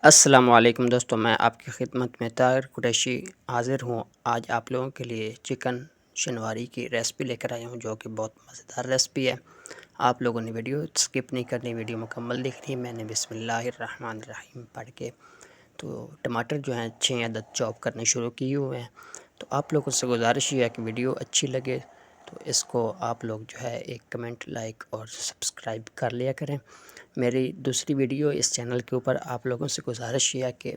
अस्सलामुअलैकुम दोस्तों, मैं आपकी खिदमत में ताहिर कुरैशी हाज़िर हूँ। आज आप लोगों के लिए चिकन शनवारी की रेसिपी लेकर आया हूँ, जो कि बहुत मज़ेदार रेसिपी है। आप लोगों ने वीडियो स्किप नहीं करनी, वीडियो मुकम्मल देखनी है। मैंने बिस्मिल्लाहिर्रहमानिर्रहीम पढ़ के तो टमाटर जो हैं 6 अदद चॉप करने शुरू किए हुए हैं। तो आप लोगों से गुजारिश है कि वीडियो अच्छी लगे तो इसको आप लोग जो है एक कमेंट, लाइक और सब्सक्राइब कर लिया करें। मेरी दूसरी वीडियो इस चैनल के ऊपर आप लोगों से गुजारिश है कि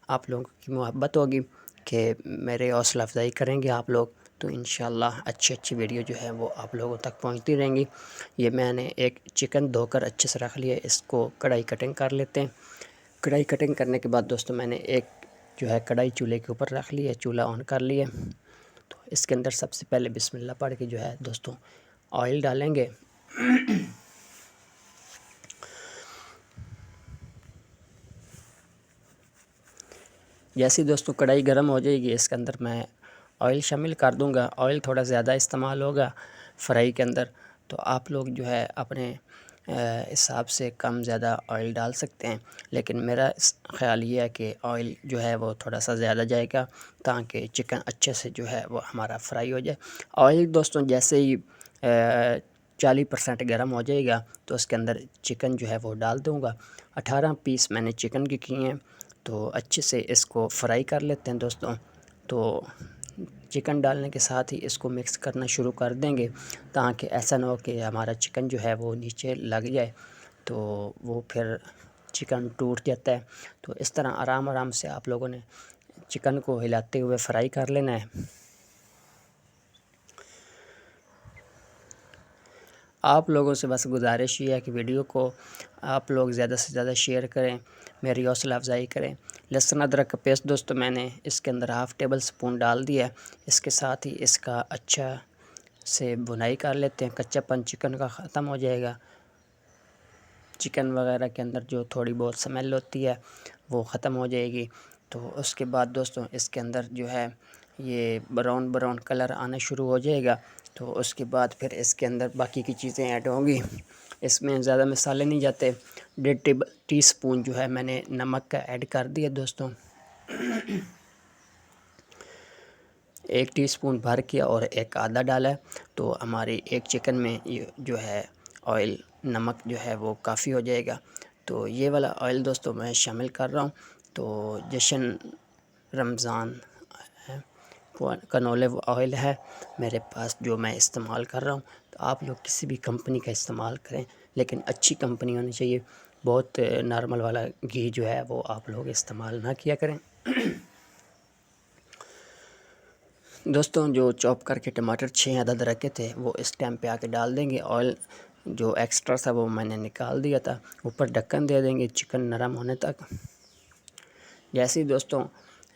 आप लोगों की मोहब्बत होगी कि मेरे हौसला अफजाई करेंगे आप लोग, तो इंशाल्लाह अच्छी वीडियो जो है वो आप लोगों तक पहुंचती रहेंगी। ये मैंने एक चिकन धोकर अच्छे से रख लिया, इसको कढ़ाई कटिंग कर लेते हैं। कढ़ाई कटिंग करने के बाद दोस्तों मैंने एक जो है कढ़ाई चूल्हे के ऊपर रख ली है, चूल्हा ऑन कर लिया। तो इसके अंदर सबसे पहले बिस्मिल्लाह पढ़ के जो है दोस्तों ऑयल डालेंगे। जैसे दोस्तों कढ़ाई गर्म हो जाएगी, इसके अंदर मैं ऑयल शामिल कर दूंगा। ऑयल थोड़ा ज़्यादा इस्तेमाल होगा फ्राई के अंदर, तो आप लोग जो है अपने हिसाब से कम ज़्यादा ऑयल डाल सकते हैं, लेकिन मेरा ख़्याल ये है कि ऑयल जो है वो थोड़ा सा ज़्यादा जाएगा ताकि चिकन अच्छे से जो है वो हमारा फ्राई हो जाए। ऑयल दोस्तों जैसे ही 40% गर्म हो जाएगा तो उसके अंदर चिकन जो है वो डाल दूँगा। 18 पीस मैंने चिकन के किए हैं, तो अच्छे से इसको फ्राई कर लेते हैं दोस्तों। तो चिकन डालने के साथ ही इसको मिक्स करना शुरू कर देंगे ताकि ऐसा ना हो कि हमारा चिकन जो है वो नीचे लग जाए, तो वो फिर चिकन टूट जाता है। तो इस तरह आराम आराम से आप लोगों ने चिकन को हिलाते हुए फ्राई कर लेना है। आप लोगों से बस गुजारिश ये है कि वीडियो को आप लोग ज़्यादा से ज़्यादा शेयर करें, मेरी हौसला अफजाई करें। लहसुन अदरक का पेस्ट दोस्तों मैंने इसके अंदर हाफ़ टेबल स्पून डाल दिया है। इसके साथ ही इसका अच्छा से भुनाई कर लेते हैं, कच्चापन चिकन का ख़त्म हो जाएगा। चिकन वगैरह के अंदर जो थोड़ी बहुत स्मेल होती है वो ख़त्म हो जाएगी। तो उसके बाद दोस्तों इसके अंदर जो है ये ब्राउन ब्राउन कलर आना शुरू हो जाएगा। तो उसके बाद फिर इसके अंदर बाकी की चीज़ें ऐड होंगी। इसमें ज़्यादा मसाले नहीं जाते। 1.5 टीस्पून जो है मैंने नमक का ऐड कर दिया दोस्तों। 1 टीस्पून भर के और एक आधा डाला है, तो हमारी एक चिकन में ये जो है ऑयल, नमक जो है वो काफ़ी हो जाएगा। तो ये वाला ऑयल दोस्तों मैं शामिल कर रहा हूँ। तो जश्न रमज़ान है, कैनोला ऑयल है मेरे पास जो मैं इस्तेमाल कर रहा हूँ। तो आप लोग किसी भी कंपनी का इस्तेमाल करें, लेकिन अच्छी कंपनी होनी चाहिए। बहुत नॉर्मल वाला घी जो है वो आप लोग इस्तेमाल ना किया करें। दोस्तों जो चॉप करके टमाटर 6 अदद रखे थे वो इस टाइम पे आके डाल देंगे। ऑयल जो एक्स्ट्रा था वो मैंने निकाल दिया था। ऊपर ढक्कन दे देंगे चिकन नरम होने तक। जैसे ही दोस्तों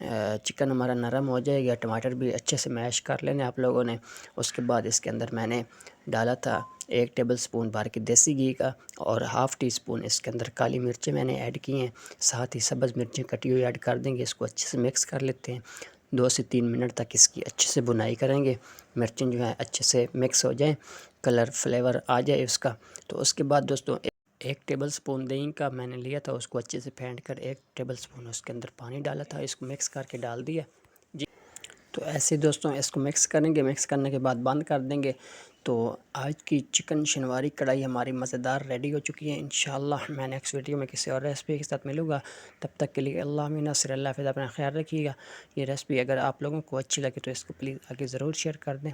चिकन हमारा नरम हो जाएगा, टमाटर भी अच्छे से मैश कर लेने आप लोगों ने। उसके बाद इसके अंदर मैंने डाला था 1 टेबल स्पून भर के देसी घी का, और हाफ़ टी स्पून इसके अंदर काली मिर्चें मैंने ऐड की हैं। साथ ही सब्ज़ मिर्चें कटी हुई ऐड कर देंगे। इसको अच्छे से मिक्स कर लेते हैं। 2 से 3 मिनट तक इसकी अच्छे से भुनाई करेंगे। मिर्चें जो है अच्छे से मिक्स हो जाएँ, कलर फ्लेवर आ जाए उसका। तो उसके बाद दोस्तों 1 टेबल स्पून दही का मैंने लिया था, उसको अच्छे से फेंट कर 1 टेबल स्पून उसके अंदर पानी डाला था, इसको मिक्स करके डाल दिया जी। तो ऐसे दोस्तों इसको मिक्स करेंगे, मिक्स करने के बाद बंद कर देंगे। तो आज की चिकन शनवारी कढ़ाई हमारी मज़ेदार रेडी हो चुकी है। इंशाल्लाह मैं नेक्स्ट वीडियो में किसी और रेसिपी के साथ मिलूँगा। तब तक के लिए अल्लाह मिन नसर अल्लाह हाफ़िज़, अपना ख्याल रखिएगा। ये रेसिपी अगर आप लोगों को अच्छी लगे तो इसको प्लीज़ आगे ज़रूर शेयर कर दें।